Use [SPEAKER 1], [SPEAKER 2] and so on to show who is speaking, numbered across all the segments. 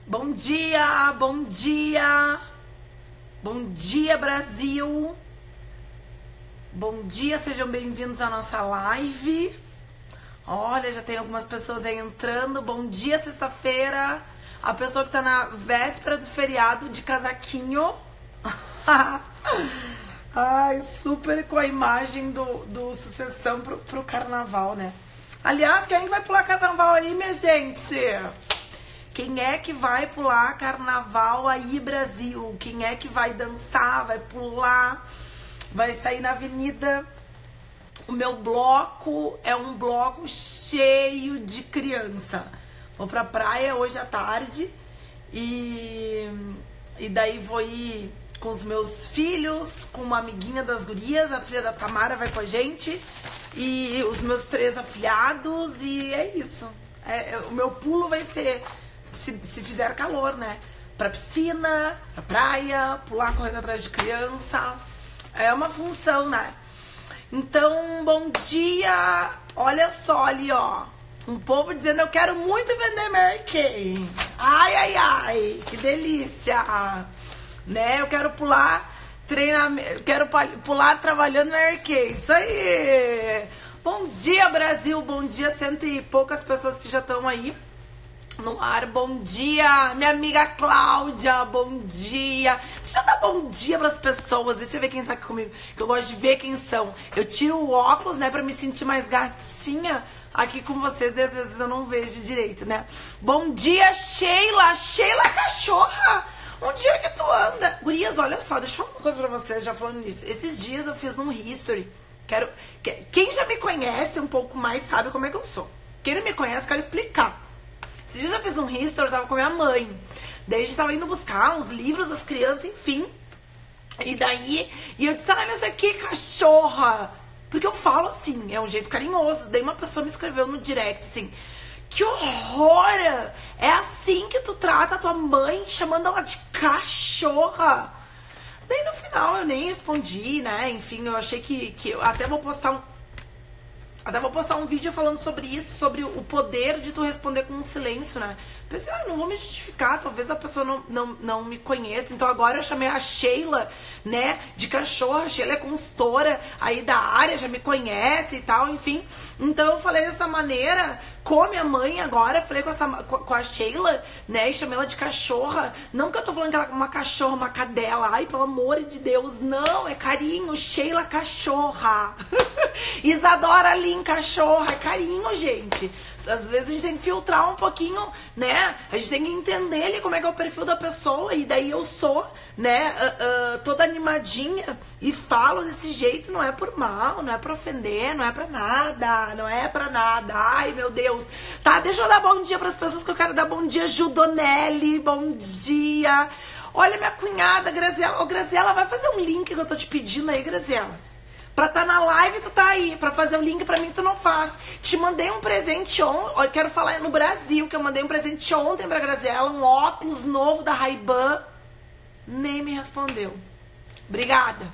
[SPEAKER 1] Bom dia, bom dia. Bom dia, Brasil. Bom dia, sejam bem-vindos à nossa live. Olha, já tem algumas pessoas aí entrando. Bom dia, sexta-feira. A pessoa que tá na véspera do feriado de casaquinho. Ai, super com a imagem do Sucessão pro carnaval, né? Aliás, quem é que vai pular carnaval aí, minha gente? Quem é que vai pular carnaval aí, Brasil? Quem é que vai dançar, vai pular, vai sair na avenida? O meu bloco é um bloco cheio de criança. Vou pra praia hoje à tarde e daí vou ir com os meus filhos, com uma amiguinha das gurias, a filha da Tamara vai com a gente, e os meus 3 afilhados, e é isso. O meu pulo vai ser, se fizer calor, né? Pra piscina, pra praia, pular correndo atrás de criança. É uma função, né? Então, bom dia. Olha só ali, ó. Um povo dizendo, eu quero muito vender Mary Kay. Ai, ai, ai, que delícia. Né? Eu quero pular quero pular trabalhando Mary Kay. Isso aí. Bom dia, Brasil. Bom dia, 100 e poucas pessoas que já estão aí no ar. Bom dia, minha amiga Cláudia. Bom dia. Deixa eu dar bom dia pras pessoas. Deixa eu ver quem tá aqui comigo, que eu gosto de ver quem são. Eu tiro o óculos, né, pra me sentir mais gatinha aqui com vocês. Às vezes eu não vejo direito, né? Bom dia, Sheila. Sheila cachorra. Onde é que tu anda? Gurias, olha só, deixa eu falar uma coisa pra vocês, já falando nisso. Esses dias eu fiz um history. Quem já me conhece um pouco mais sabe como é que eu sou. Quem não me conhece, quero explicar. Esses dias eu fiz um history, eu tava com minha mãe. Daí a gente tava indo buscar uns livros das crianças, enfim. E eu disse, olha isso aqui, cachorra. Porque eu falo assim, é um jeito carinhoso. Daí uma pessoa me escreveu no direct assim, que horror! É assim que tu trata a tua mãe, chamando ela de cachorra? Daí no final eu nem respondi, né? Enfim, eu achei que eu até vou postar um vídeo falando sobre isso, sobre o poder de tu responder com um silêncio, né? Pensei, não vou me justificar, talvez a pessoa não me conheça. Então agora eu chamei a Sheila, né, de cachorra. A Sheila é consultora aí da área, já me conhece e tal, enfim. Então eu falei dessa maneira com a minha mãe agora, falei com a Sheila, né, e chamei ela de cachorra. Não que eu tô falando que ela é uma cachorra, uma cadela, ai, pelo amor de Deus, não, é carinho, Sheila cachorra. Isadora Lin cachorra, é carinho, gente. Às vezes a gente tem que filtrar um pouquinho, né? A gente tem que entender ali como é que é o perfil da pessoa. E daí eu sou, né, toda animadinha e falo desse jeito. Não é por mal, não é pra ofender, não é pra nada. Não é pra nada. Ai, meu Deus. Tá, deixa eu dar bom dia pras pessoas que eu quero dar bom dia. Judonelli, bom dia. Olha minha cunhada, Graziela. Ô, Graziela, vai fazer um link que eu tô te pedindo aí, Graziela. Pra tá na live, tu tá aí. Pra fazer o link pra mim, tu não faz. Te mandei um presente ontem. Eu quero falar no Brasil, que eu mandei um presente ontem pra Graziela. Um óculos novo da Ray-Ban. Nem me respondeu. Obrigada.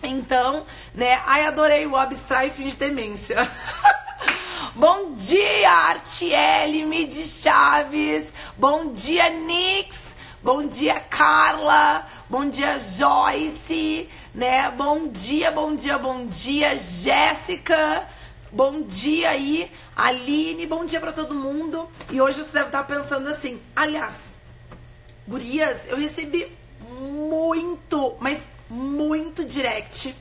[SPEAKER 1] Então, né? Ai, adorei o abstrai e finge demência. Bom dia, Artiele Midi Chaves. Bom dia, Nix. Bom dia, Carla. Bom dia, Joyce. Né? Bom dia, bom dia, bom dia, Jéssica. Bom dia aí, Aline. Bom dia pra todo mundo. E hoje você deve estar pensando assim, aliás, gurias, eu recebi muito, mas muito direct.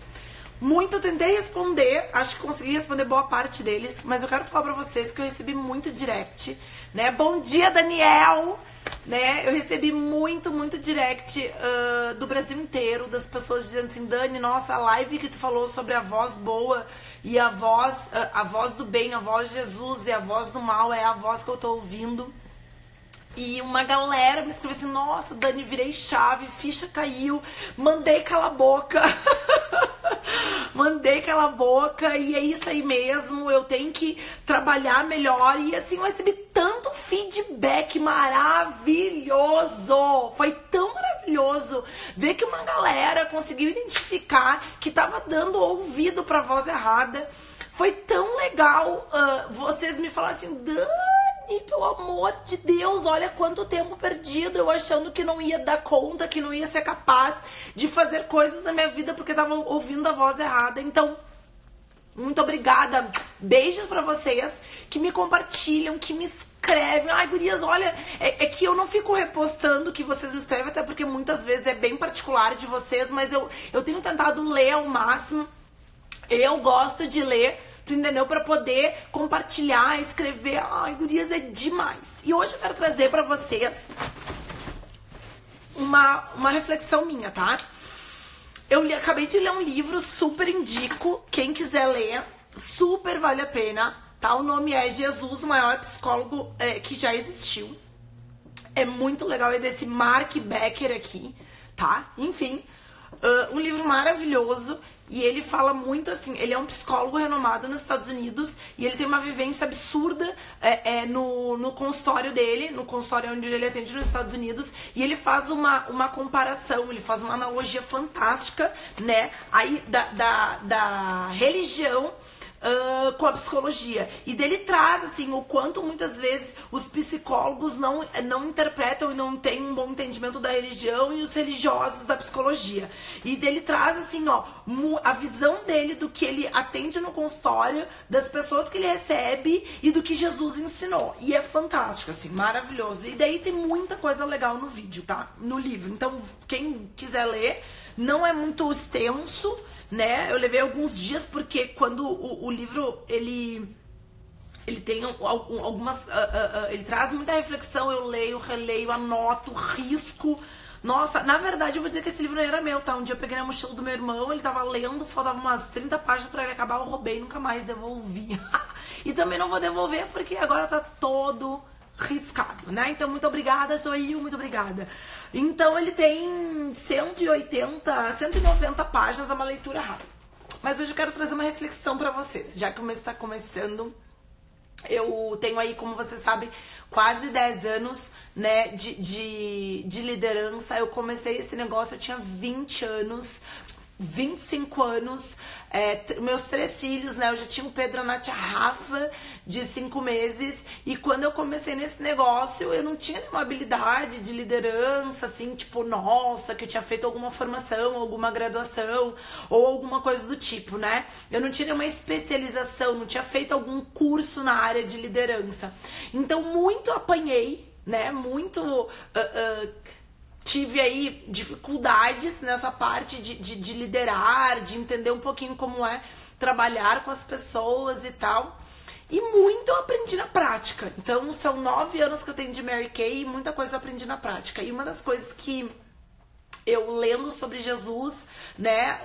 [SPEAKER 1] Muito, tentei responder, acho que consegui responder boa parte deles, mas eu quero falar pra vocês que eu recebi muito direct, né? Bom dia, Daniel, né? Eu recebi muito, muito direct do Brasil inteiro, das pessoas dizendo assim, Dani, nossa, a live que tu falou sobre a voz boa e a voz do bem, a voz de Jesus e a voz do mal é a voz que eu tô ouvindo. E uma galera me escreveu assim, nossa, Dani, virei chave, ficha caiu, mandei cala a boca. Mandei cala a boca e é isso aí mesmo, eu tenho que trabalhar melhor. E assim, eu recebi tanto feedback maravilhoso. Foi tão maravilhoso ver que uma galera conseguiu identificar que tava dando ouvido pra voz errada. Foi tão legal vocês me falaram assim, Dani, Dani, pelo amor de Deus, olha quanto tempo perdido, eu achando que não ia dar conta, que não ia ser capaz de fazer coisas na minha vida porque tava ouvindo a voz errada. Então, muito obrigada. Beijos pra vocês que me compartilham, que me escrevem. Ai, gurias, olha, é que eu não fico repostando que vocês me escrevem, até porque muitas vezes é bem particular de vocês, mas eu tenho tentado ler ao máximo. Eu gosto de ler, tu entendeu? Pra poder compartilhar, escrever. Ai, gurias, é demais. E hoje eu quero trazer pra vocês uma reflexão minha, tá? Acabei de ler um livro, super indico. Quem quiser ler, super vale a pena, tá? O nome é Jesus, o maior psicólogo que já existiu. É muito legal, é desse Mark Becker aqui, tá? Enfim, um livro maravilhoso. E ele fala muito assim, ele é um psicólogo renomado nos Estados Unidos e ele tem uma vivência absurda no consultório dele, no consultório onde ele atende nos Estados Unidos, e ele faz uma comparação, ele faz uma analogia fantástica, né, aí da religião com a psicologia. E dele traz, assim, o quanto muitas vezes os psicólogos não interpretam e não têm um bom entendimento da religião e os religiosos da psicologia. E dele traz, assim, ó, a visão dele do que ele atende no consultório, das pessoas que ele recebe e do que Jesus ensinou. E é fantástico, assim, maravilhoso. E daí tem muita coisa legal no vídeo, tá? No livro. Então, quem quiser ler, não é muito extenso, né? Eu levei alguns dias porque quando o livro ele tem algumas ele traz muita reflexão, eu leio, releio, anoto, risco. Nossa, na verdade eu vou dizer que esse livro não era meu, tá? Um dia eu peguei na mochila do meu irmão, ele tava lendo, faltava umas 30 páginas pra ele acabar, eu roubei e nunca mais devolvi. E também não vou devolver porque agora tá todo riscado, né? Então, muito obrigada, Joil, muito obrigada. Então, ele tem 180, 190 páginas, é uma leitura rápida. Mas hoje eu quero trazer uma reflexão pra vocês. Já que o mês tá começando, eu tenho aí, como vocês sabem, quase 10 anos, né, de liderança. Eu comecei esse negócio, eu tinha 20 anos... 25 anos, meus 3 filhos, né? Eu já tinha o Pedro, a Nath, a Rafa, de 5 meses. E quando eu comecei nesse negócio, eu não tinha nenhuma habilidade de liderança, assim, tipo, nossa, que eu tinha feito alguma formação, alguma graduação, ou alguma coisa do tipo, né? Eu não tinha nenhuma especialização, não tinha feito algum curso na área de liderança. Então, muito apanhei, né? Muito... tive aí dificuldades nessa parte de liderar, de entender um pouquinho como é trabalhar com as pessoas e tal. E muito eu aprendi na prática. Então, são 9 anos que eu tenho de Mary Kay e muita coisa eu aprendi na prática. E uma das coisas que eu lendo sobre Jesus, né,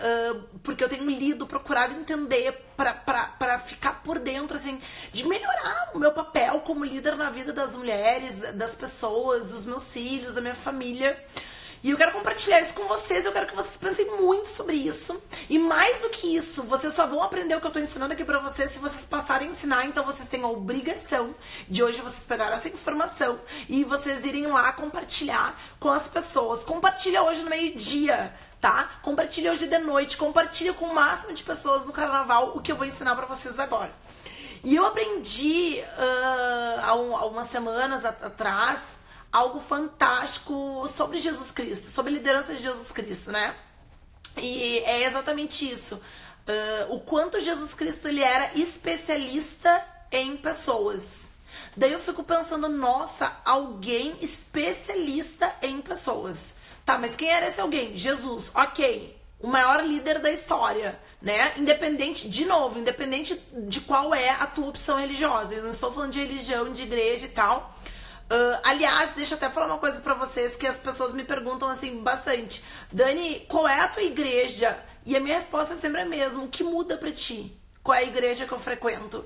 [SPEAKER 1] porque eu tenho lido, procurado entender pra ficar por dentro, assim, de melhorar o meu papel como líder na vida das mulheres, das pessoas, dos meus filhos, da minha família. E eu quero compartilhar isso com vocês, eu quero que vocês pensem muito sobre isso. E mais do que isso, vocês só vão aprender o que eu tô ensinando aqui pra vocês se vocês passarem a ensinar. Então vocês têm a obrigação de hoje vocês pegarem essa informação e vocês irem lá compartilhar com as pessoas. Compartilha hoje no meio-dia, tá? Compartilha hoje de noite, compartilha com o máximo de pessoas no carnaval o que eu vou ensinar pra vocês agora. E eu aprendi há umas semanas atrás algo fantástico sobre Jesus Cristo, sobre a liderança de Jesus Cristo, né? E é exatamente isso. O quanto Jesus Cristo ele era especialista em pessoas. Daí eu fico pensando, nossa, alguém especialista em pessoas. Tá, mas quem era esse alguém? Jesus, ok. O maior líder da história, né? Independente de qual é a tua opção religiosa. Eu não estou falando de religião, de igreja e tal. Aliás, deixa eu até falar uma coisa pra vocês que as pessoas me perguntam assim bastante. Dani, qual é a tua igreja? E a minha resposta é sempre a mesma. O que muda pra ti? Qual é a igreja que eu frequento?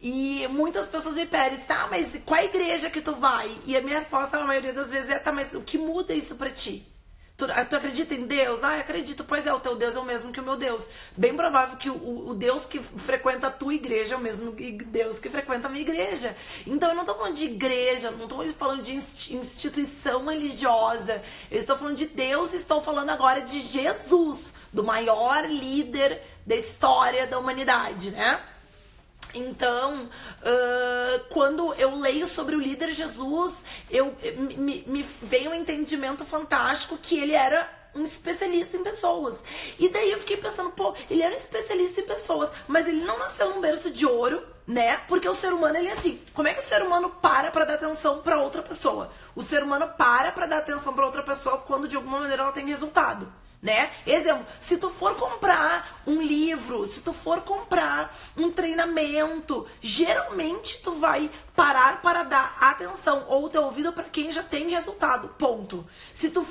[SPEAKER 1] E muitas pessoas me pedem, tá, mas qual é a igreja que tu vai? E a minha resposta, a maioria das vezes, é, tá, mas o que muda isso pra ti? Tu acredita em Deus? Ah, acredito. Pois é, o teu Deus é o mesmo que o meu Deus. Bem provável que o Deus que frequenta a tua igreja é o mesmo Deus que frequenta a minha igreja. Então eu não tô falando de igreja, não tô falando de instituição religiosa. Eu estou falando de Deus e estou falando agora de Jesus, do maior líder da história da humanidade, né? Então, quando eu leio sobre o líder Jesus, me vem um entendimento fantástico que ele era um especialista em pessoas. E daí eu fiquei pensando, pô, ele era um especialista em pessoas, mas ele não nasceu num berço de ouro, né? Porque o ser humano, ele é assim, como é que o ser humano para pra dar atenção pra outra pessoa? O ser humano para pra dar atenção pra outra pessoa quando de alguma maneira ela tem resultado, né? Exemplo, se tu for comprar um livro, se tu for comprar um treinamento, geralmente tu vai parar para dar atenção ou teu ouvido para quem já tem resultado, ponto. Se tu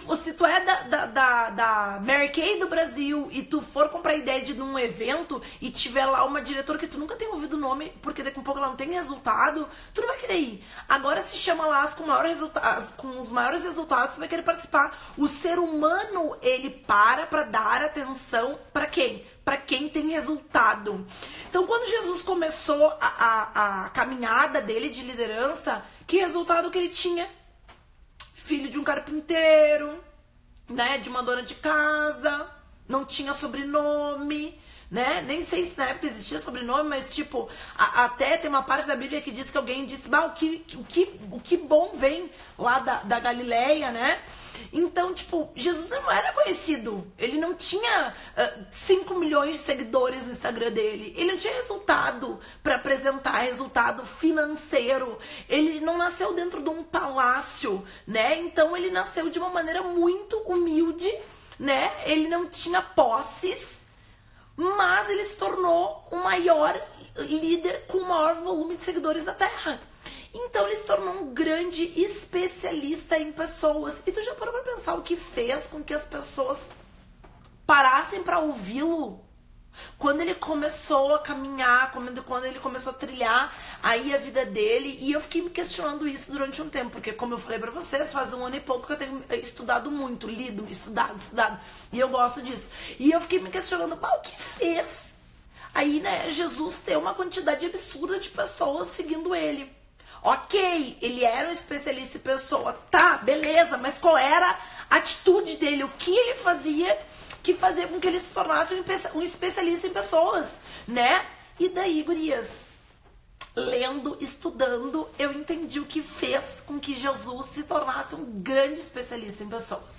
[SPEAKER 1] é da Mary Kay do Brasil e tu for comprar ideia de um evento e tiver lá uma diretora que tu nunca tem ouvido o nome, porque daqui a pouco ela não tem resultado, tu não vai querer ir. Agora se chama lá com os maiores resultados, tu vai querer participar. O ser humano, ele para dar atenção para quem? Para quem tem resultado. Então, quando Jesus começou a caminhada dele de liderança, que resultado que ele tinha? Filho de um carpinteiro, né? De uma dona de casa, não tinha sobrenome, né? Nem sei se na época existia sobrenome, mas tipo, até tem uma parte da Bíblia que diz que alguém disse, o que bom vem lá da Galileia, né? Então, tipo, Jesus não era conhecido. Ele não tinha 5 milhões de seguidores no Instagram dele. Ele não tinha resultado para apresentar, resultado financeiro. Ele não nasceu dentro de um palácio, né? Então, ele nasceu de uma maneira muito humilde, né? Ele não tinha posses, mas ele se tornou o maior líder com o maior volume de seguidores da Terra. Então ele se tornou um grande especialista em pessoas. E tu já parou pra pensar o que fez com que as pessoas parassem pra ouvi-lo? Quando ele começou a caminhar, quando ele começou a trilhar aí a vida dele. E eu fiquei me questionando isso durante um tempo, porque como eu falei pra vocês, faz 1 ano e pouco que eu tenho estudado muito, lido, estudado. E eu gosto disso. E eu fiquei me questionando, o que fez? Aí, né, Jesus tem uma quantidade absurda de pessoas seguindo ele. Ok, ele era um especialista em pessoa, tá, beleza, mas qual era a atitude dele? O que ele fazia que fazia com que ele se tornasse um especialista em pessoas, né? E daí, gurias, lendo, estudando, eu entendi o que fez com que Jesus se tornasse um grande especialista em pessoas.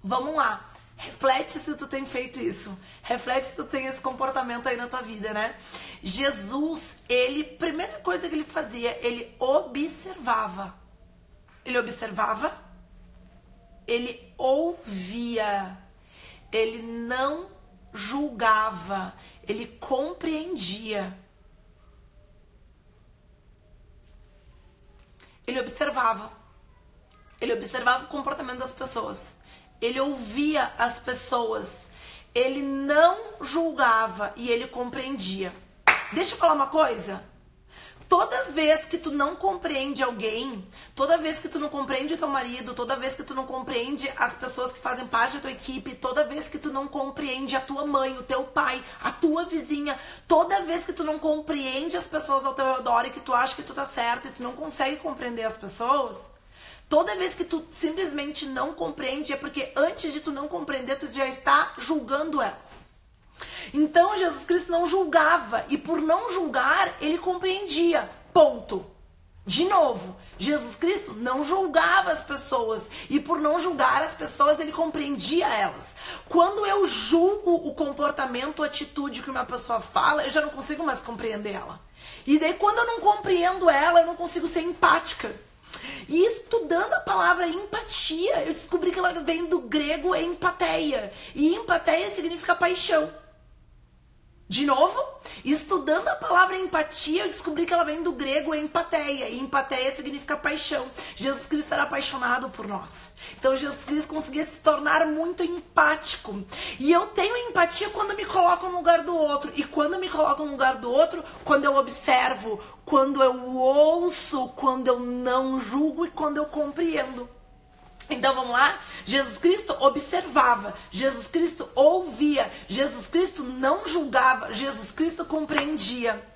[SPEAKER 1] Vamos lá. Reflete se tu tem feito isso. Reflete se tu tem esse comportamento aí na tua vida, né? Jesus, primeira coisa que ele fazia, ele observava. Ele observava, ele ouvia, ele não julgava, ele compreendia. Ele observava o comportamento das pessoas. Ele ouvia as pessoas, ele não julgava e ele compreendia. Deixa eu falar uma coisa. Toda vez que tu não compreende alguém, toda vez que tu não compreende o teu marido, toda vez que tu não compreende as pessoas que fazem parte da tua equipe, toda vez que tu não compreende a tua mãe, o teu pai, a tua vizinha, toda vez que tu não compreende as pessoas ao teu redor e que tu acha que tu tá certo e tu não consegue compreender as pessoas, toda vez que tu simplesmente não compreende, é porque antes de tu não compreender, tu já está julgando elas. Então, Jesus Cristo não julgava, e por não julgar, ele compreendia. Ponto. De novo, Jesus Cristo não julgava as pessoas, e por não julgar as pessoas, ele compreendia elas. Quando eu julgo o comportamento, a atitude que uma pessoa fala, eu já não consigo mais compreender ela. E daí, quando eu não compreendo ela, eu não consigo ser empática. E estudando a palavra empatia, eu descobri que ela vem do grego empateia. E empateia significa paixão. De novo, estudando a palavra empatia, eu descobri que ela vem do grego empateia. E empateia significa paixão. Jesus Cristo era apaixonado por nós. Então Jesus Cristo conseguia se tornar muito empático. E eu tenho empatia quando me coloco no lugar do outro. E quando me coloco no lugar do outro, quando eu observo, quando eu ouço, quando eu não julgo e quando eu compreendo. Então vamos lá? Jesus Cristo observava, Jesus Cristo ouvia, Jesus Cristo não julgava, Jesus Cristo compreendia.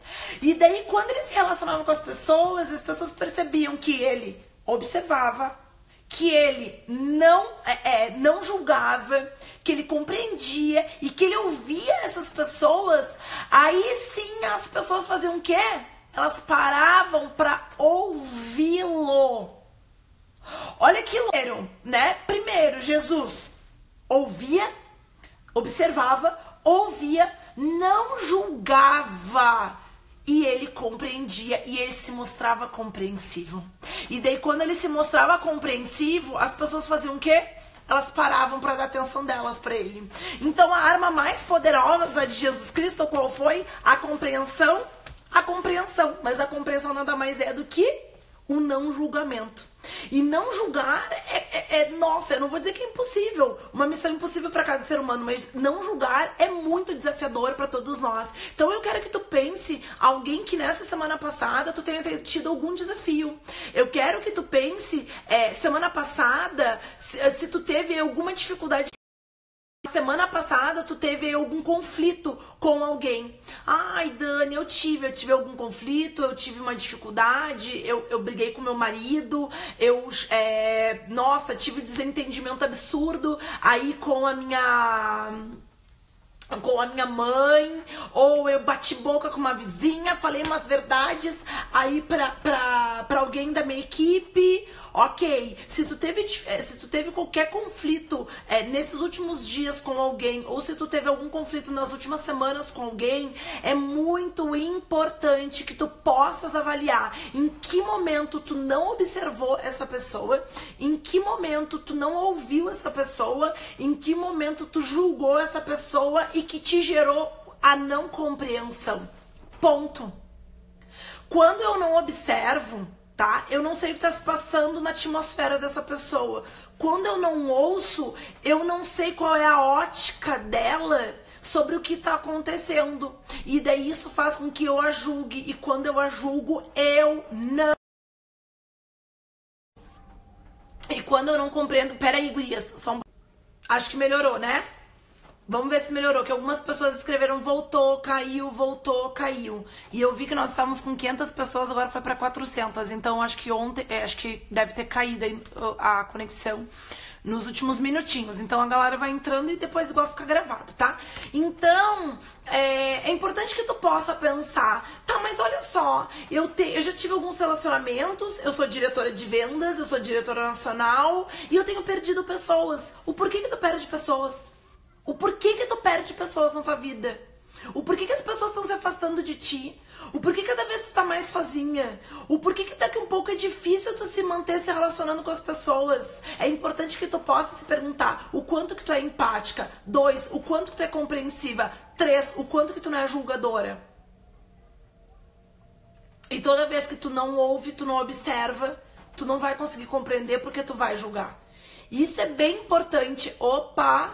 [SPEAKER 1] E daí quando ele se relacionava com as pessoas percebiam que ele observava, que ele não julgava, que ele compreendia e que ele ouvia essas pessoas, aí sim as pessoas faziam o quê? Elas paravam para ouvi-lo. Olha que louco, né? Primeiro, Jesus ouvia, observava, ouvia, não julgava. E ele compreendia, e ele se mostrava compreensivo. E daí quando ele se mostrava compreensivo, as pessoas faziam o quê? Elas paravam para dar atenção delas para ele. Então a arma mais poderosa de Jesus Cristo, qual foi? A compreensão. A compreensão. Mas a compreensão nada mais é do que o não julgamento. E não julgar nossa, eu não vou dizer que é impossível, uma missão impossível para cada ser humano, mas não julgar é muito desafiador para todos nós. Então eu quero que tu pense alguém que nessa semana passada tu tenha tido algum desafio. Eu quero que tu pense semana passada se tu teve alguma dificuldade. Semana passada tu teve algum conflito com alguém. Ai, Dani, eu tive algum conflito, eu tive uma dificuldade, eu briguei com meu marido, nossa, tive desentendimento absurdo aí com a minha mãe, ou eu bati boca com uma vizinha, falei umas verdades aí pra alguém da minha equipe. Ok, se tu teve qualquer conflito nesses últimos dias com alguém, ou se tu teve algum conflito nas últimas semanas com alguém, é muito importante que tu possas avaliar em que momento tu não observou essa pessoa, em que momento tu não ouviu essa pessoa, em que momento tu julgou essa pessoa e que te gerou a não compreensão. Ponto. Quando eu não observo, tá? Eu não sei o que está se passando na atmosfera dessa pessoa. Quando eu não ouço, eu não sei qual é a ótica dela sobre o que está acontecendo. E daí isso faz com que eu a julgue. E quando eu a julgo, eu não. E quando eu não compreendo... Peraí, gurias. Acho que melhorou, né? Vamos ver se melhorou, que algumas pessoas escreveram voltou, caiu. E eu vi que nós estávamos com 500 pessoas, agora foi para 400. Então acho que ontem, acho que deve ter caído a conexão nos últimos minutinhos. Então a galera vai entrando e depois igual fica gravado, tá? Então é importante que tu possa pensar, tá, mas olha só, eu já tive alguns relacionamentos, eu sou diretora de vendas, eu sou diretora nacional e eu tenho perdido pessoas. O porquê que tu perde pessoas? O porquê que tu perde pessoas na tua vida? O porquê que as pessoas estão se afastando de ti? O porquê cada vez tu tá mais sozinha? O porquê que daqui um pouco é difícil tu se manter se relacionando com as pessoas? É importante que tu possa se perguntar o quanto que tu é empática. 2, o quanto que tu é compreensiva. 3, o quanto que tu não é julgadora. E toda vez que tu não ouve, tu não observa, tu não vai conseguir compreender porque tu vai julgar. Isso é bem importante. Opa!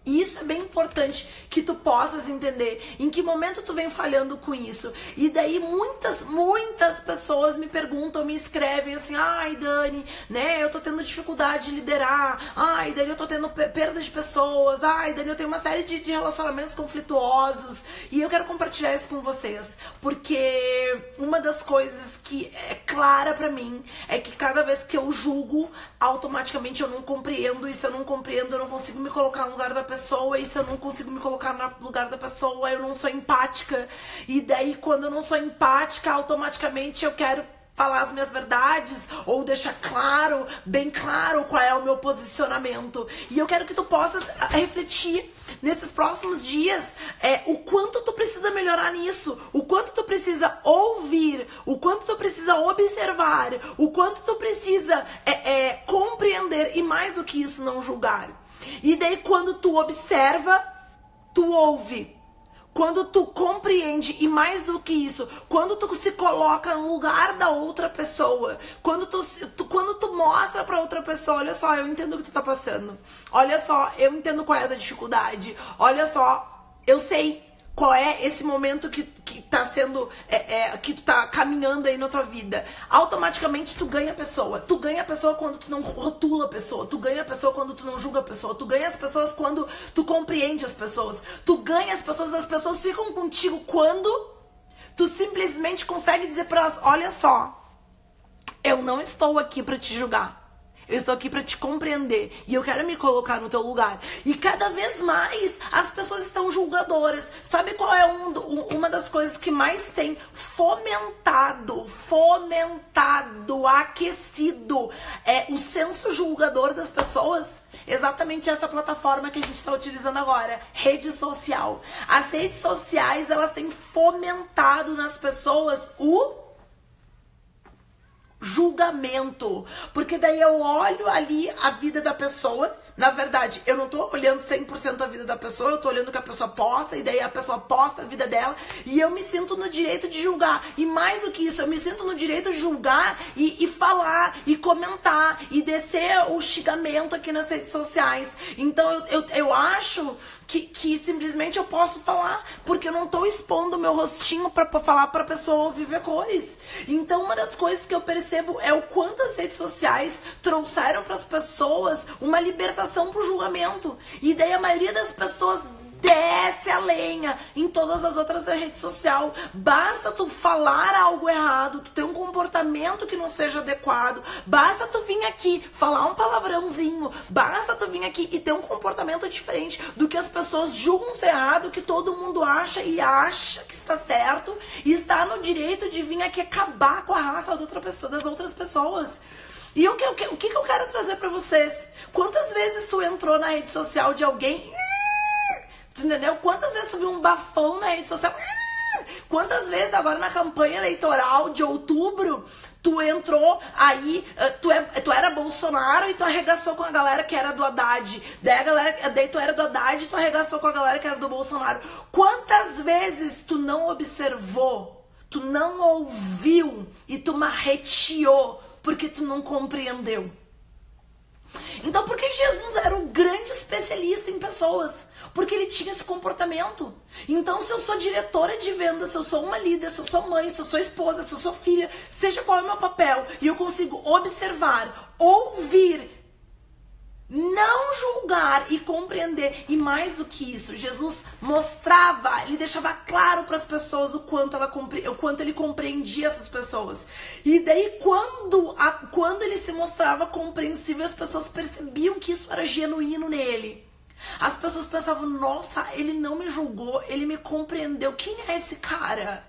[SPEAKER 1] Isso é bem importante que tu possas entender em que momento tu vem falhando com isso. E daí muitas pessoas me perguntam, me escrevem assim, ai Dani, né, eu tô tendo dificuldade de liderar, ai Dani, eu tô tendo perda de pessoas, ai Dani, eu tenho uma série de relacionamentos conflituosos e eu quero compartilhar isso com vocês. Porque uma das coisas que é clara pra mim é que cada vez que eu julgo, automaticamente eu não compreendo, e se eu não compreendo, eu não consigo me colocar no lugar da pessoa, e se eu não consigo me colocar no lugar da pessoa, eu não sou empática, e daí quando eu não sou empática, automaticamente eu quero falar as minhas verdades, ou deixar claro, bem claro qual é o meu posicionamento. E eu quero que tu possas refletir nesses próximos dias o quanto tu precisa melhorar nisso, o quanto tu precisa ouvir, o quanto tu precisa observar, o quanto tu precisa compreender, e mais do que isso, não julgar. E daí quando tu observa, tu ouve. Quando tu compreende, e mais do que isso, quando tu se coloca no lugar da outra pessoa, quando tu mostra pra outra pessoa, olha só, eu entendo o que tu tá passando, olha só, eu entendo qual é a tua dificuldade, olha só, eu sei qual é esse momento que tá sendo, que tu tá caminhando aí na tua vida. Automaticamente tu ganha a pessoa. Tu ganha a pessoa quando tu não rotula a pessoa. Tu ganha a pessoa quando tu não julga a pessoa. Tu ganha as pessoas quando tu compreende as pessoas. Tu ganha as pessoas ficam contigo quando tu simplesmente consegue dizer pra elas, olha só, Eu não estou aqui pra te julgar. Eu estou aqui pra te compreender. E eu quero me colocar no teu lugar. E cada vez mais as pessoas estão julgadoras. Sabe qual é uma das coisas que mais tem fomentado, aquecido o senso julgador das pessoas? Exatamente essa plataforma que a gente está utilizando agora, rede social. As redes sociais, elas têm fomentado nas pessoas o julgamento, porque daí eu olho ali a vida da pessoa. Na verdade, eu não tô olhando 100% a vida da pessoa, eu tô olhando o que a pessoa posta, e daí a pessoa posta a vida dela, e eu me sinto no direito de julgar. E mais do que isso, eu me sinto no direito de julgar e falar, e comentar, e descer o xingamento aqui nas redes sociais. Então eu acho que simplesmente eu posso falar, porque eu não tô expondo o meu rostinho pra falar pra pessoa ouvir ver cores. Então uma das coisas que eu percebo é o quanto as redes sociais trouxeram pras pessoas uma libertação pro julgamento. E daí a maioria das pessoas desce a lenha em todas as outras redes sociais. Basta tu falar algo errado, tu ter um comportamento que não seja adequado, basta tu vir aqui falar um palavrãozinho, basta tu vir aqui e ter um comportamento diferente do que as pessoas julgam ser errado, que todo mundo acha e acha que está certo, e está no direito de vir aqui acabar com a raça das outras pessoas. E o que eu quero trazer pra vocês? Quantas vezes tu entrou na rede social de alguém... Tu entendeu? Quantas vezes tu viu um bafão na rede social? Quantas vezes agora na campanha eleitoral de outubro tu entrou aí, tu era Bolsonaro e tu arregaçou com a galera que era do Haddad. Daí tu era do Haddad e tu arregaçou com a galera que era do Bolsonaro. Quantas vezes tu não observou, tu não ouviu e tu marreteou porque tu não compreendeu? Então por que Jesus era um grande especialista em pessoas? Porque ele tinha esse comportamento. Então se eu sou diretora de vendas, se eu sou uma líder, se eu sou mãe, se eu sou esposa, se eu sou filha, seja qual é o meu papel, e eu consigo observar, ouvir, não julgar e compreender. E mais do que isso, Jesus mostrava, ele deixava claro para as pessoas o quanto ele compreendia essas pessoas. E daí quando ele se mostrava compreensível, as pessoas percebiam que isso era genuíno nele. As pessoas pensavam, nossa, ele não me julgou, ele me compreendeu. Quem é esse cara?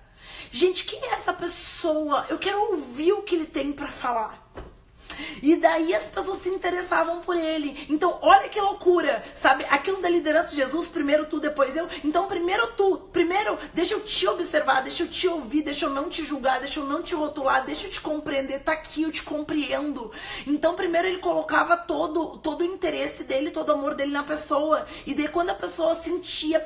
[SPEAKER 1] Gente, quem é essa pessoa? Eu quero ouvir o que ele tem para falar. E daí as pessoas se interessavam por ele. Então olha que loucura, sabe? Aquilo da liderança de Jesus, primeiro tu, depois eu. Então primeiro deixa eu te observar, deixa eu te ouvir, deixa eu não te julgar, deixa eu não te rotular, deixa eu te compreender, tá aqui, eu te compreendo. Então primeiro ele colocava todo o interesse dele, todo o amor dele na pessoa. E daí quando a pessoa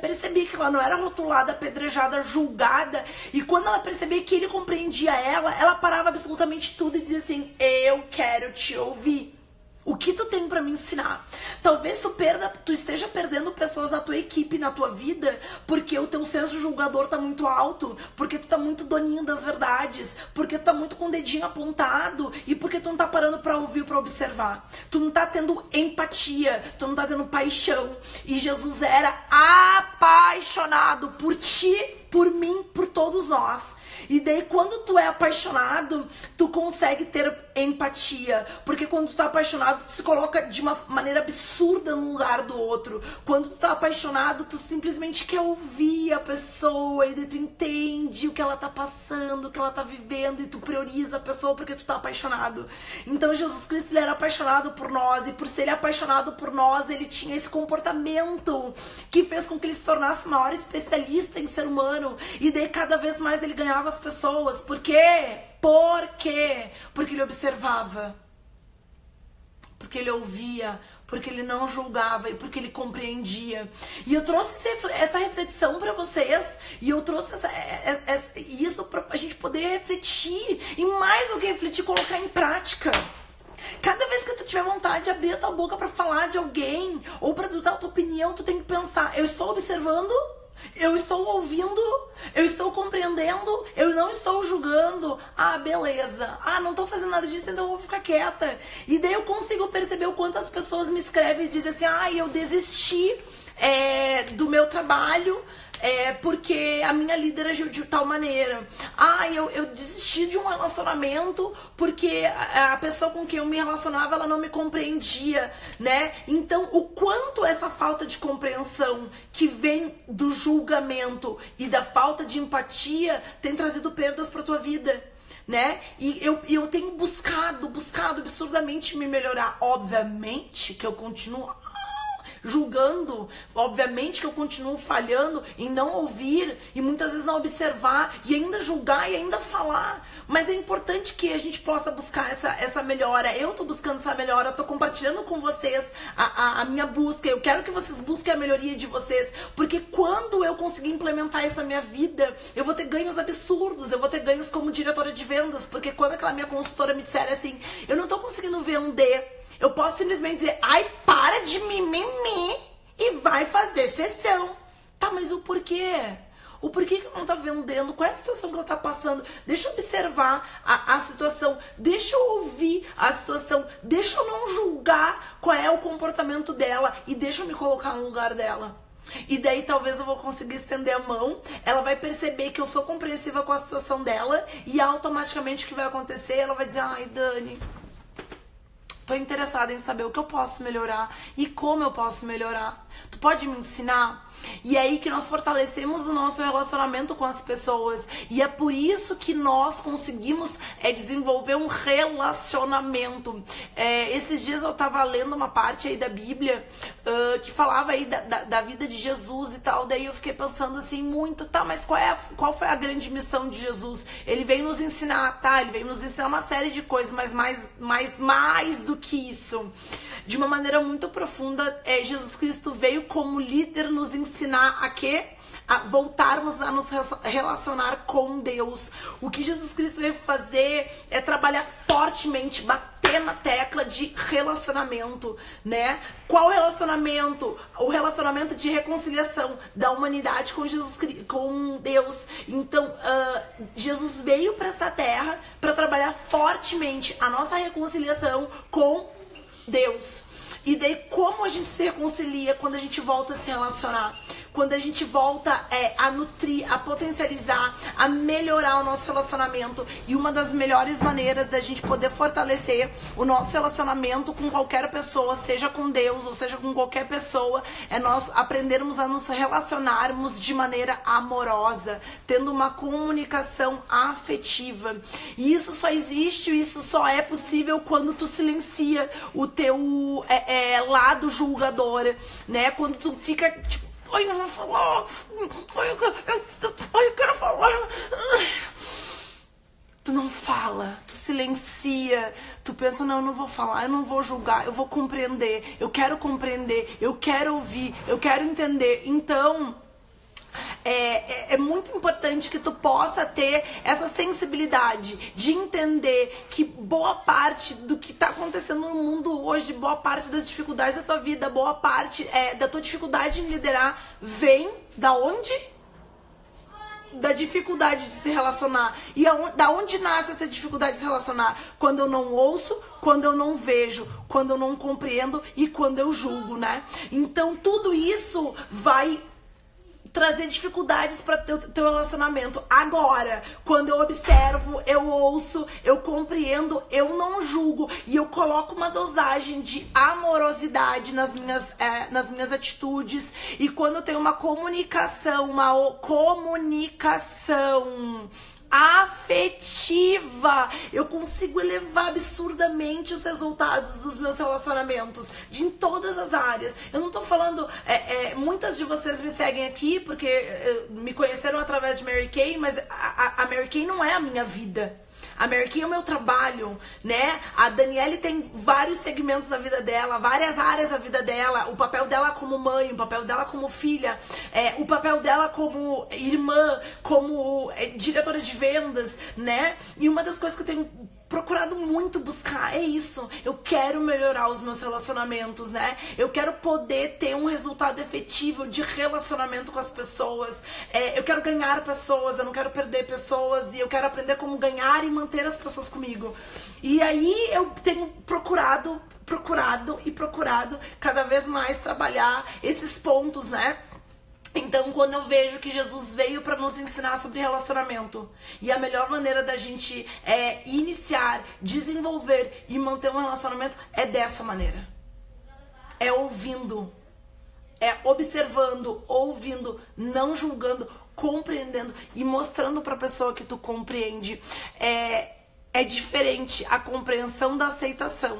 [SPEAKER 1] percebia que ela não era rotulada, apedrejada, julgada, e quando ela percebia que ele compreendia ela parava absolutamente tudo e dizia assim, eu quero te ouvir. O que tu tem pra me ensinar? Talvez tu esteja perdendo pessoas na tua equipe, na tua vida, porque o teu senso julgador tá muito alto, porque tu tá muito doninho das verdades, porque tu tá muito com o dedinho apontado, e porque tu não tá parando pra ouvir, pra observar. Tu não tá tendo empatia, tu não tá tendo paixão. E Jesus era apaixonado por ti, por mim, por todos nós. E daí quando tu é apaixonado, tu consegue ter empatia. Porque quando tu tá apaixonado, tu se coloca de uma maneira absurda no lugar do outro. Quando tu tá apaixonado, tu simplesmente quer ouvir a pessoa. E daí tu entende o que ela tá passando, o que ela tá vivendo. E tu prioriza a pessoa porque tu tá apaixonado. Então Jesus Cristo, ele era apaixonado por nós. E por ser ele apaixonado por nós, ele tinha esse comportamento que fez com que ele se tornasse o maior especialista em ser humano. E daí cada vez mais ele ganhava as pessoas. Por quê? Por quê? Porque ele observava, porque ele ouvia, porque ele não julgava e porque ele compreendia. E eu trouxe essa reflexão para vocês, e eu trouxe isso para a gente poder refletir, e mais do que refletir, colocar em prática. Cada vez que tu tiver vontade de abrir a tua boca para falar de alguém ou para dar a tua opinião, tu tem que pensar, eu estou observando? Eu estou ouvindo, eu estou compreendendo, eu não estou julgando. Ah, beleza. Ah, não estou fazendo nada disso, então eu vou ficar quieta. E daí eu consigo perceber o quanto as pessoas me escrevem e dizem assim, ah, eu desisti do meu trabalho, porque a minha líder agiu de tal maneira. Eu desisti de um relacionamento porque a pessoa com quem eu me relacionava, ela não me compreendia, né? Então, o quanto essa falta de compreensão que vem do julgamento e da falta de empatia tem trazido perdas pra tua vida, né? E eu tenho buscado absurdamente me melhorar. Obviamente que eu continuo julgando, obviamente que eu continuo falhando em não ouvir e muitas vezes não observar e ainda julgar e ainda falar, mas é importante que a gente possa buscar essa melhora. Eu tô buscando essa melhora, eu tô compartilhando com vocês a minha busca, eu quero que vocês busquem a melhoria de vocês, porque quando eu conseguir implementar isso na minha vida, eu vou ter ganhos absurdos, eu vou ter ganhos como diretora de vendas, porque quando aquela minha consultora me disser assim, eu não tô conseguindo vender, eu posso simplesmente dizer, para de mimimi e vai fazer sessão. Tá, mas o porquê? O porquê que ela não tá vendendo? Qual é a situação que ela tá passando? Deixa eu observar a situação. Deixa eu ouvir a situação. Deixa eu não julgar qual é o comportamento dela e deixa eu me colocar no lugar dela. E daí talvez eu vou conseguir estender a mão, ela vai perceber que eu sou compreensiva com a situação dela e automaticamente o que vai acontecer? Ela vai dizer, Dani, tô interessada em saber o que eu posso melhorar e como eu posso melhorar. Tu pode me ensinar? E é aí que nós fortalecemos o nosso relacionamento com as pessoas. E é por isso que nós conseguimos desenvolver um relacionamento. Esses dias eu tava lendo uma parte aí da Bíblia que falava aí da vida de Jesus e tal. Daí eu fiquei pensando assim muito, mas qual foi a grande missão de Jesus? Ele veio nos ensinar, ele veio nos ensinar uma série de coisas, mas mais do que isso. De uma maneira muito profunda, Jesus Cristo veio como líder nos ensinar a quê? A voltarmos a nos relacionar com Deus. O que Jesus Cristo veio fazer é trabalhar fortemente, bater na tecla de relacionamento, né? Qual relacionamento? O relacionamento de reconciliação da humanidade com Jesus, com Deus. Então, Jesus veio para essa terra para trabalhar fortemente a nossa reconciliação com Deus. E daí como a gente se reconcilia quando a gente volta a se relacionar? Quando a gente volta a nutrir, a potencializar, a melhorar o nosso relacionamento. E uma das melhores maneiras da gente poder fortalecer o nosso relacionamento com qualquer pessoa, seja com Deus ou seja com qualquer pessoa, é nós aprendermos a nos relacionarmos de maneira amorosa, tendo uma comunicação afetiva. E isso só existe, isso só é possível quando tu silencia o teu lado julgador, né? Quando tu fica tipo, eu vou falar, eu quero falar. Tu não fala, tu silencia, tu pensa, não, eu não vou falar, eu não vou julgar, eu vou compreender, eu quero ouvir, eu quero entender. Então, é muito importante que tu possa ter essa sensibilidade de entender que boa parte do que tá acontecendo no mundo hoje, boa parte das dificuldades da tua vida, boa parte da tua dificuldade em liderar vem da onde? Da dificuldade de se relacionar. E da onde nasce essa dificuldade de se relacionar? Quando eu não ouço, quando eu não vejo, quando eu não compreendo e quando eu julgo, né? Então tudo isso vai trazer dificuldades para teu relacionamento. Agora, quando eu observo, eu ouço, eu compreendo, eu não julgo e eu coloco uma dosagem de amorosidade nas minhas atitudes, e quando eu tenho uma comunicação afetiva, eu consigo elevar absurdamente os resultados dos meus relacionamentos em todas as áreas. Eu não tô falando, muitas de vocês me seguem aqui porque me conheceram através de Mary Kay, mas a Mary Kay não é a minha vida. A Mary Kay é o meu trabalho, né? A Daniele tem vários segmentos da vida dela, várias áreas da vida dela. O papel dela como mãe, o papel dela como filha, o papel dela como irmã, como diretora de vendas, né? E uma das coisas que eu tenho procurado muito buscar é isso. Eu quero melhorar os meus relacionamentos, né? Eu quero poder ter um resultado efetivo de relacionamento com as pessoas. Eu quero ganhar pessoas, eu não quero perder pessoas, e eu quero aprender como ganhar e manter as pessoas comigo. E aí eu tenho procurado procurado cada vez mais trabalhar esses pontos, né? Então, quando eu vejo que Jesus veio para nos ensinar sobre relacionamento, e a melhor maneira da gente iniciar, desenvolver e manter um relacionamento é dessa maneira. É ouvindo, é observando, ouvindo, não julgando, compreendendo e mostrando para a pessoa que tu compreende. É diferente a compreensão da aceitação.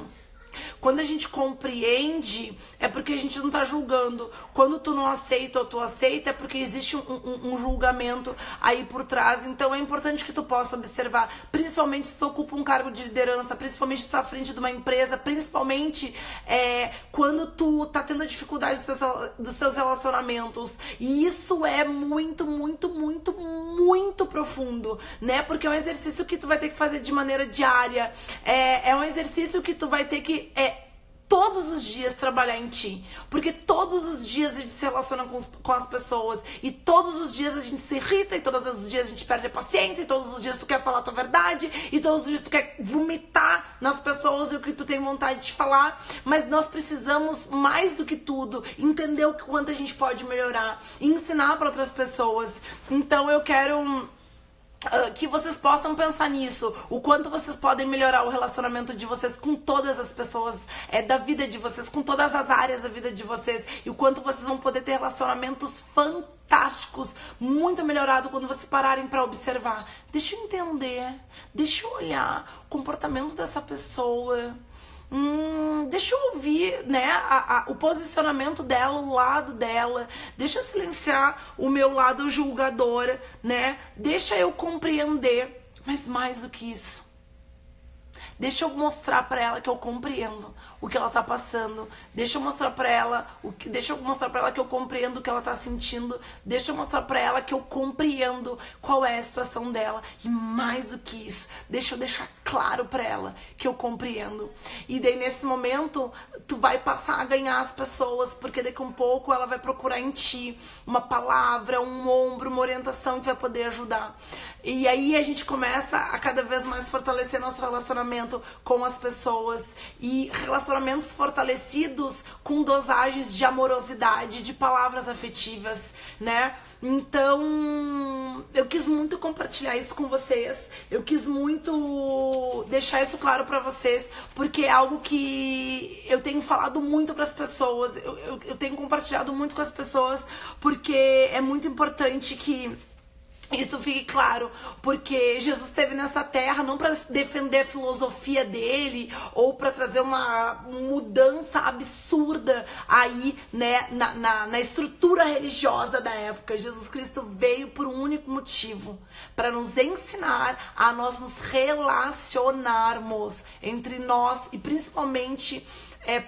[SPEAKER 1] Quando a gente compreende, é porque a gente não tá julgando. Quando tu não aceita ou tu aceita, é porque existe um julgamento aí por trás. Então é importante que tu possa observar, principalmente se tu ocupa um cargo de liderança, principalmente se tu tá à frente de uma empresa, principalmente quando tu tá tendo dificuldade dos teus relacionamentos. E isso é muito, muito, muito, muito profundo, né? Porque é um exercício que tu vai ter que fazer de maneira diária. É um exercício que tu vai ter que todos os dias trabalhar em ti, porque todos os dias a gente se relaciona com as pessoas, e todos os dias a gente se irrita, e todos os dias a gente perde a paciência, e todos os dias tu quer falar a tua verdade, e todos os dias tu quer vomitar nas pessoas o que tu tem vontade de falar. Mas nós precisamos, mais do que tudo, entender o quanto a gente pode melhorar e ensinar para outras pessoas. Então eu quero que vocês possam pensar nisso, o quanto vocês podem melhorar o relacionamento de vocês com todas as pessoas da vida de vocês, com todas as áreas da vida de vocês, e o quanto vocês vão poder ter relacionamentos fantásticos, muito melhorado quando vocês pararem para observar. Deixa eu entender, deixa eu olhar o comportamento dessa pessoa. Deixa eu ouvir, né, o posicionamento dela, o lado dela. Deixa eu silenciar o meu lado julgador, né? Deixa eu compreender. Mas mais do que isso, deixa eu mostrar pra ela que eu compreendo o que ela tá passando. Deixa eu mostrar pra ela que eu compreendo o que ela tá sentindo. Deixa eu mostrar pra ela que eu compreendo qual é a situação dela. E mais do que isso, deixa eu deixar claro pra ela que eu compreendo. E daí nesse momento tu vai passar a ganhar as pessoas, porque daqui a um pouco ela vai procurar em ti uma palavra, um ombro, uma orientação que tu vai poder ajudar. E aí a gente começa a cada vez mais fortalecer nosso relacionamento com as pessoas, e relacionamentos fortalecidos com dosagens de amorosidade, de palavras afetivas, né? Então, eu quis muito compartilhar isso com vocês, eu quis muito deixar isso claro pra vocês, porque é algo que eu tenho falado muito pras pessoas, eu tenho compartilhado muito com as pessoas, porque é muito importante que isso fique claro, porque Jesus esteve nessa terra não para defender a filosofia dele ou para trazer uma mudança absurda aí, né, na estrutura religiosa da época. Jesus Cristo veio por um único motivo, para nos ensinar a nós nos relacionarmos entre nós e principalmente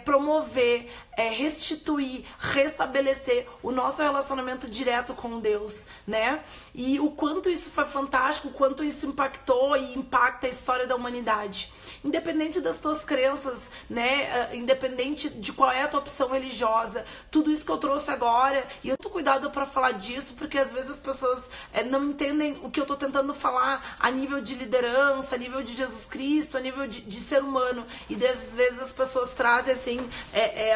[SPEAKER 1] promover, restituir, restabelecer o nosso relacionamento direto com Deus, né? E o quanto isso foi fantástico, o quanto isso impactou e impacta a história da humanidade. Independente das tuas crenças, né? Independente de qual é a tua opção religiosa, tudo isso que eu trouxe agora, e eu tô cuidado pra falar disso, porque às vezes as pessoas não entendem o que eu tô tentando falar a nível de liderança, a nível de Jesus Cristo, a nível de ser humano, e às vezes as pessoas trazem assim,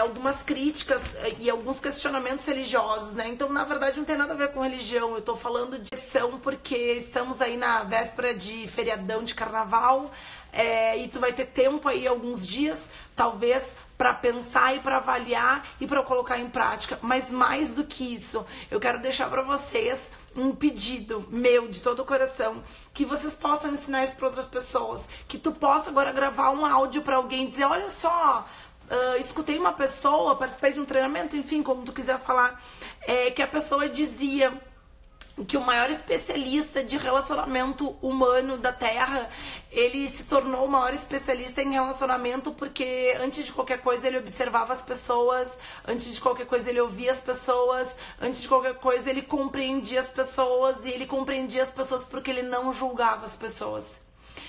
[SPEAKER 1] algumas críticas e alguns questionamentos religiosos, né? Então, na verdade, não tem nada a ver com religião. Eu tô falando de ação porque estamos aí na véspera de feriadão de carnaval, e tu vai ter tempo aí, alguns dias, talvez, para pensar e para avaliar e para colocar em prática. Mas mais do que isso, eu quero deixar para vocês um pedido meu de todo o coração, que vocês possam ensinar isso para outras pessoas, que tu possa agora gravar um áudio para alguém e dizer: olha só, escutei uma pessoa, participei de um treinamento, enfim, como tu quiser falar, que a pessoa dizia que o maior especialista de relacionamento humano da Terra, ele se tornou o maior especialista em relacionamento porque antes de qualquer coisa ele observava as pessoas, antes de qualquer coisa ele ouvia as pessoas, antes de qualquer coisa ele compreendia as pessoas, e ele compreendia as pessoas porque ele não julgava as pessoas.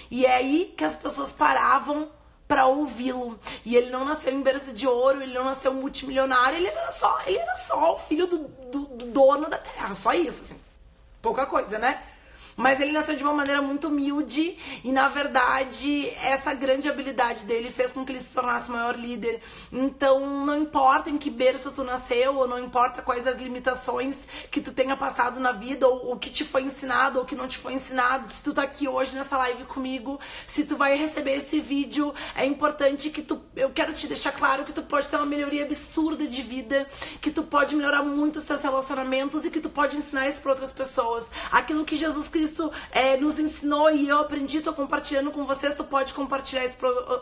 [SPEAKER 1] E é aí que as pessoas paravam para ouvi-lo. E ele não nasceu em berço de ouro, ele não nasceu multimilionário, ele era só o filho do dono da Terra, só isso, assim. Pouca coisa, né? Mas ele nasceu de uma maneira muito humilde e, na verdade, essa grande habilidade dele fez com que ele se tornasse o maior líder. Então, não importa em que berço tu nasceu, ou não importa quais as limitações que tu tenha passado na vida, ou o que te foi ensinado, ou o que não te foi ensinado. Se tu tá aqui hoje nessa live comigo, se tu vai receber esse vídeo, é importante que eu quero te deixar claro que tu pode ter uma melhoria absurda de vida, que tu pode melhorar muito os teus relacionamentos e que tu pode ensinar isso para outras pessoas. Aquilo que Jesus Cristo nos ensinou e eu aprendi, tô compartilhando com vocês, tu pode compartilhar isso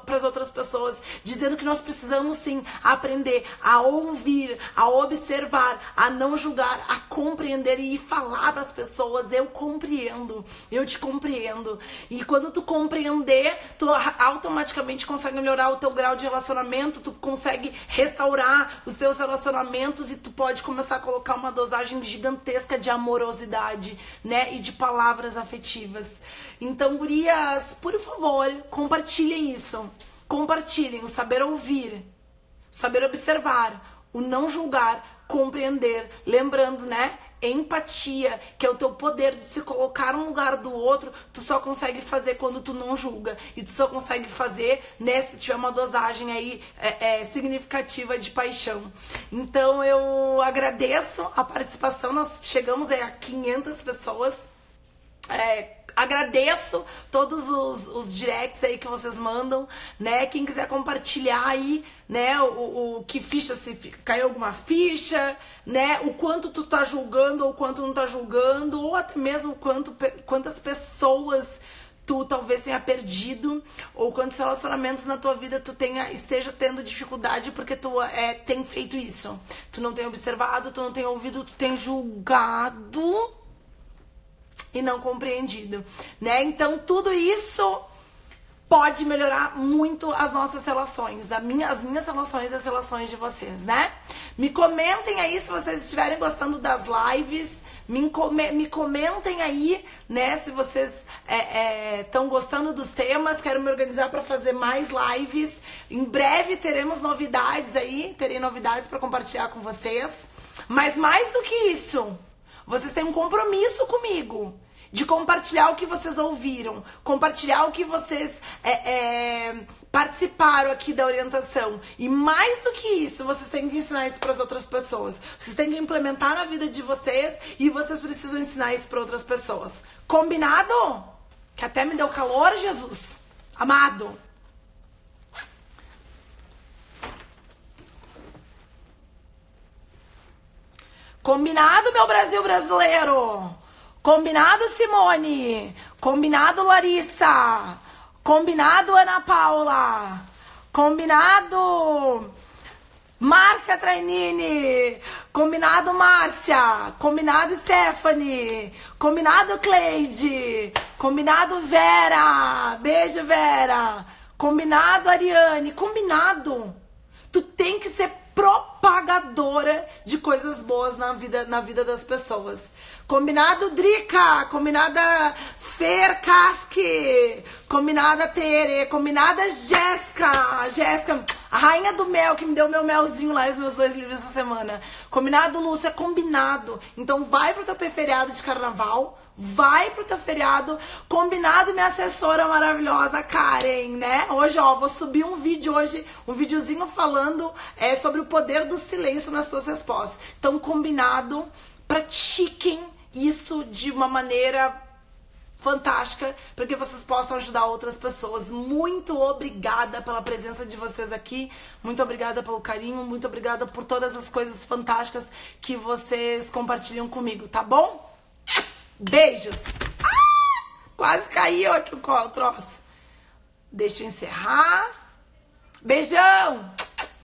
[SPEAKER 1] para as outras pessoas, dizendo que nós precisamos sim aprender a ouvir, a observar, a não julgar, a compreender e falar para as pessoas: eu compreendo, eu te compreendo. E quando tu compreender, tu automaticamente consegue melhorar o teu grau de relacionamento, tu consegue restaurar os teus relacionamentos e tu pode começar a colocar uma dosagem gigantesca de amorosidade, né, e de palavras afetivas. Então, gurias, por favor, compartilhem isso. Compartilhem o saber ouvir, o saber observar, o não julgar, compreender. Lembrando, né, empatia, que é o teu poder de se colocar no lugar do outro, tu só consegue fazer quando tu não julga. E tu só consegue fazer, né, se tiver uma dosagem aí significativa de paixão. Então, eu agradeço a participação. Nós chegamos aí a 500 pessoas. Agradeço todos os directs aí que vocês mandam, né? Quem quiser compartilhar aí, né? O que ficha, se caiu alguma ficha, né? O quanto tu tá julgando ou quanto não tá julgando, ou até mesmo quantas pessoas tu talvez tenha perdido, ou quantos relacionamentos na tua vida tu esteja tendo dificuldade porque tu tem feito isso. Tu não tem observado, tu não tem ouvido, tu tem julgado e não compreendido, né? Então, tudo isso pode melhorar muito as nossas relações, as minhas relações e as relações de vocês, né? Me comentem aí se vocês estiverem gostando das lives, me comentem aí, né, se vocês estão gostando dos temas. Quero me organizar para fazer mais lives. Em breve teremos novidades aí, terei novidades para compartilhar com vocês. Mas mais do que isso, vocês têm um compromisso comigo de compartilhar o que vocês ouviram, compartilhar o que vocês participaram aqui da orientação. E mais do que isso, vocês têm que ensinar isso para as outras pessoas. Vocês têm que implementar na vida de vocês e vocês precisam ensinar isso para outras pessoas. Combinado? Que até me deu calor, Jesus. Amado. Combinado, meu Brasil brasileiro? Combinado, Simone? Combinado, Larissa? Combinado, Ana Paula? Combinado, Márcia Trainini? Combinado, Márcia? Combinado, Stephanie? Combinado, Cleide? Combinado, Vera? Beijo, Vera. Combinado, Ariane? Combinado. Tu tem que ser propagadora de coisas boas na vida das pessoas. Combinado, Drica? Combinada, Fer Casque? Combinada, Tere? Combinada, Jéssica? Jéssica, a rainha do mel, que me deu meu melzinho lá, os meus 2 livros essa semana. Combinado, Lúcia? Combinado. Então vai pro teu feriado de carnaval, vai pro teu feriado. Combinado, minha assessora maravilhosa, Karen, né? Hoje, ó, vou subir um vídeo hoje, um videozinho falando sobre o poder do silêncio nas tuas respostas. Então, combinado, pratiquem isso de uma maneira fantástica, para que vocês possam ajudar outras pessoas. Muito obrigada pela presença de vocês aqui, muito obrigada pelo carinho, muito obrigada por todas as coisas fantásticas que vocês compartilham comigo, tá bom? Beijos! Quase caiu aqui o troço. Deixa eu encerrar. Beijão!